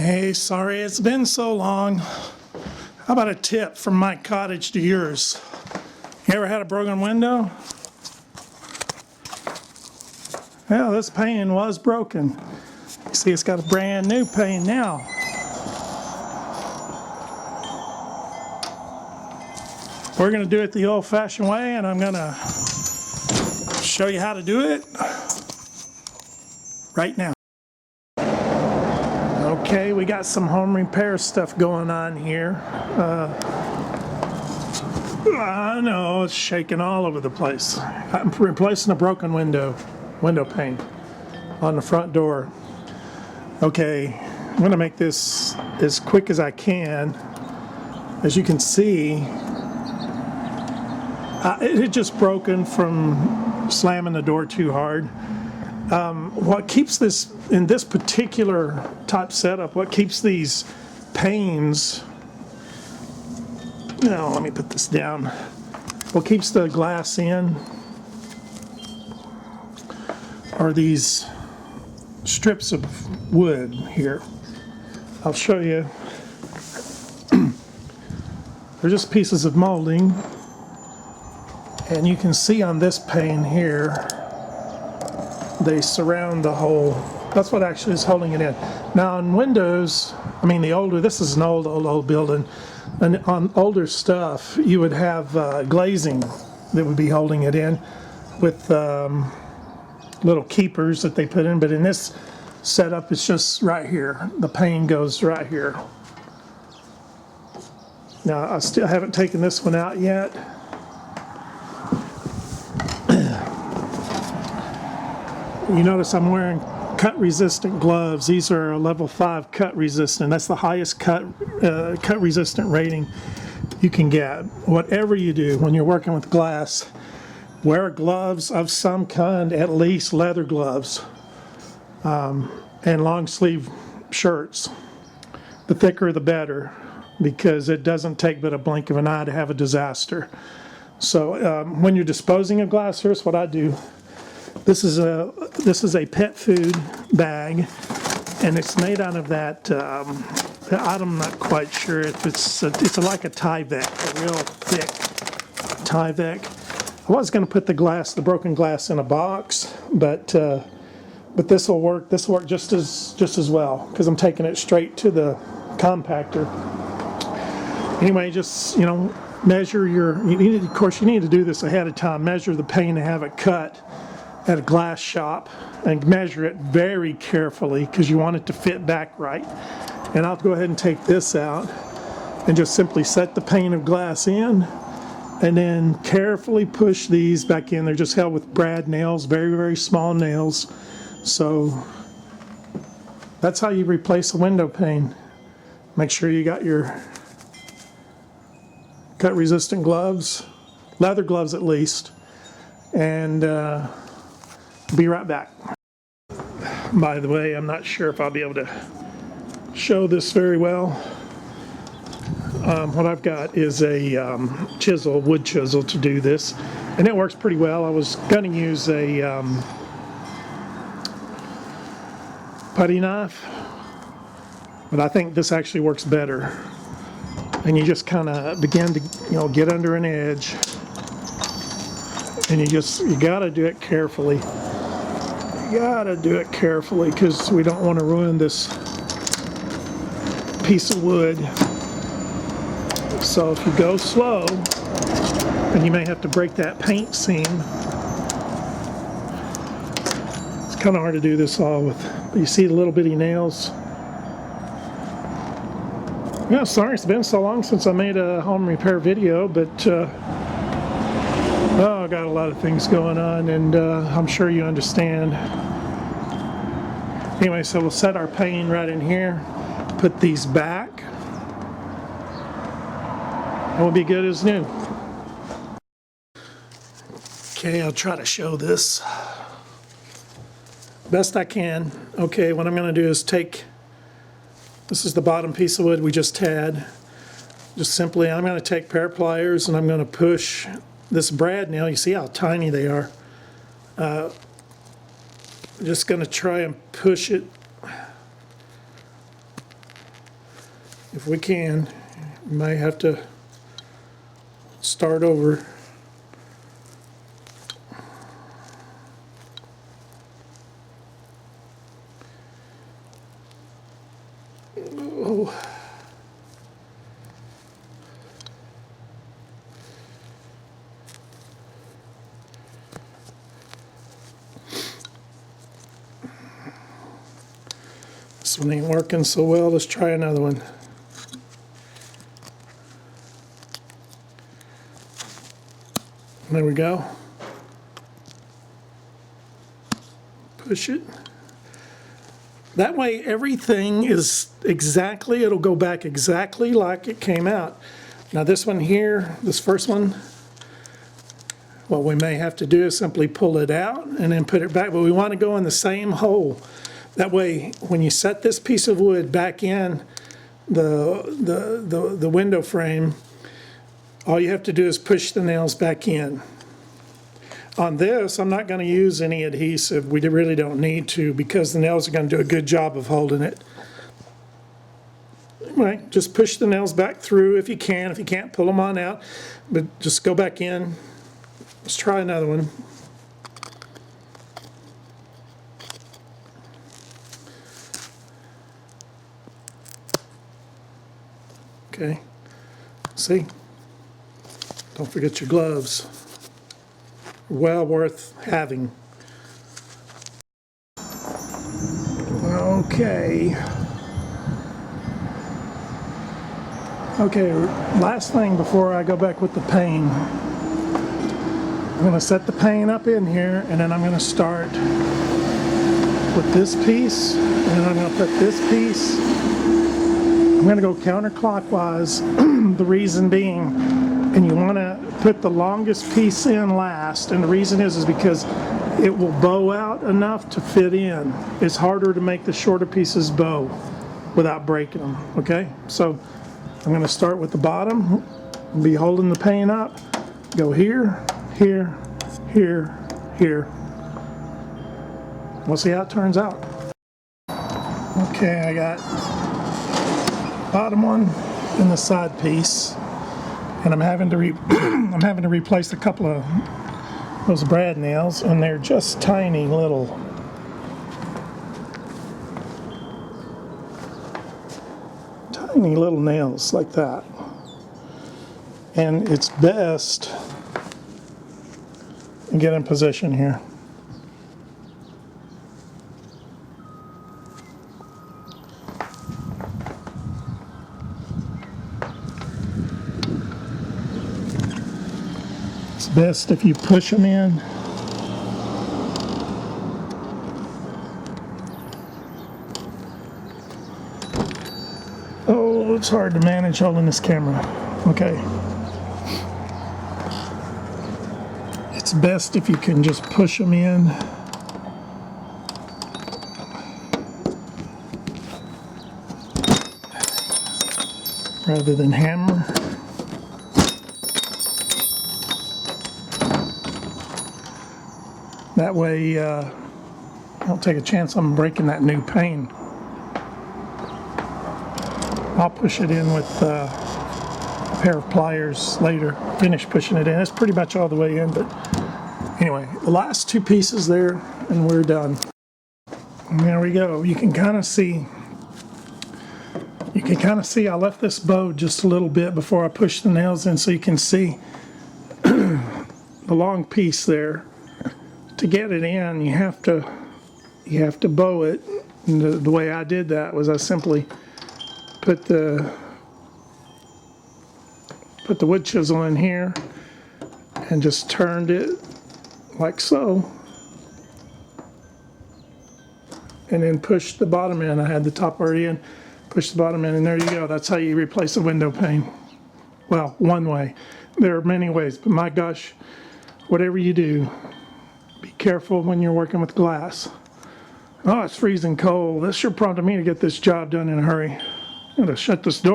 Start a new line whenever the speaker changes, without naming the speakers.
Hey, sorry it's been so long. How about a tip from my cottage to yours? You ever had a broken window? Well, this pane was broken. You see, it's got a brand new pane now. We're going to do it the old-fashioned way, and I'm going to show you how to do it right now. Okay, we got some home repair stuff going on here. I know, it's shaking all over the place. I'm replacing a broken window pane on the front door. Okay, I'm going to make this as quick as I can. As you can see, it had just broken from slamming the door too hard. What keeps this, in this particular type setup, what keeps these panes, let me put this down. What keeps the glass in are these strips of wood here. I'll show you. They're just pieces of molding, and you can see on this pane here, they surround the whole. That's what actually is holding it in. Now on windows, this is an old building, and on older stuff you would have glazing that would be holding it in with little keepers that they put in, but in this setup it's just right here. The pane goes right here. Now I still haven't taken this one out yet. You notice I'm wearing cut resistant gloves. These are level 5 cut resistant. That's the highest cut resistant rating you can get. Whatever you do when you're working with glass, wear gloves of some kind, at least leather gloves, and long sleeve shirts. The thicker the better, because it doesn't take but a blink of an eye to have a disaster. So when you're disposing of glass, here's what I do. This is a pet food bag, and it's made out of that. I'm not quite sure if it's like a Tyvek, a real thick Tyvek. I was going to put the broken glass in a box, but this will work. This will work just as well because I'm taking it straight to the compactor. Anyway, just measure your. Of course, you need to do this ahead of time. Measure the pane and have it cut at a glass shop, and measure it very carefully because you want it to fit back right. And I'll go ahead and take this out and just simply set the pane of glass in, and then carefully push these back in. They're just held with brad nails, very, very small nails. So that's how you replace a window pane. Make sure you got your cut resistant gloves, leather gloves at least, and be right back. By the way, I'm not sure if I'll be able to show this very well. What I've got is a wood chisel to do this, and it works pretty well. I was going to use a putty knife, but I think this actually works better. And you just kind of begin to get under an edge, and you got to do it carefully. You gotta do it carefully because we don't want to ruin this piece of wood. So if you go slow, and you may have to break that paint seam. It's kind of hard to do this all with, but you see the little bitty nails. Yeah, sorry it's been so long since I made a home repair video, but I got a lot of things going on, and I'm sure you understand. Anyway, so we'll set our pane right in here, put these back, and we'll be good as new. Okay, I'll try to show this best I can. Okay, what I'm going to do is this is the bottom piece of wood we just had. Just simply, I'm going to take pair of pliers and I'm going to push this brad nail. You see how tiny they are. I'm just going to try and push it if we can. We may have to start over. Oh. This one ain't working so well. Let's try another one. There we go. Push it. That way everything is exactly, it'll go back exactly like it came out. Now this one here, this first one, what we may have to do is simply pull it out and then put it back, but we want to go in the same hole. That way, when you set this piece of wood back in the window frame, all you have to do is push the nails back in. On this, I'm not going to use any adhesive. We really don't need to, because the nails are going to do a good job of holding it. Right, just push the nails back through if you can. If you can't, pull them on out, but just go back in. Let's try another one. Okay, see? Don't forget your gloves. Well worth having. Okay. Okay, last thing before I go back with the pane. I'm going to set the pane up in here, and then I'm going to start with this piece, and then I'm going to put this piece. I'm going to go counterclockwise, the reason being, and you want to put the longest piece in last, and the reason is because it will bow out enough to fit in. It's harder to make the shorter pieces bow without breaking them, okay? So I'm going to start with the bottom, be holding the pane up, go here, here, here, here. We'll see how it turns out. Okay, I got bottom one and the side piece, and I'm having to replace a couple of those brad nails, and they're just tiny little nails like that. And it's best to get in position here. It's best if you push them in. Oh, it's hard to manage holding this camera. Okay. It's best if you can just push them in. Rather than hammer. That way, I don't take a chance on breaking that new pane. I'll push it in with a pair of pliers later, finish pushing it in. It's pretty much all the way in, but anyway, the last two pieces there, and we're done. And there we go. You can kind of see I left this bow just a little bit before I pushed the nails in, so you can see the long piece there. To get it in, you have to bow it. And the way I did that was I simply put the wood chisel in here and just turned it like so, and then pushed the bottom in. I had the top already in, pushed the bottom in, and there you go. That's how you replace a window pane. Well, one way. There are many ways, but my gosh, whatever you do, be careful when you're working with glass. Oh, it's freezing cold. This sure prompted me to get this job done in a hurry. I'm gonna shut this door.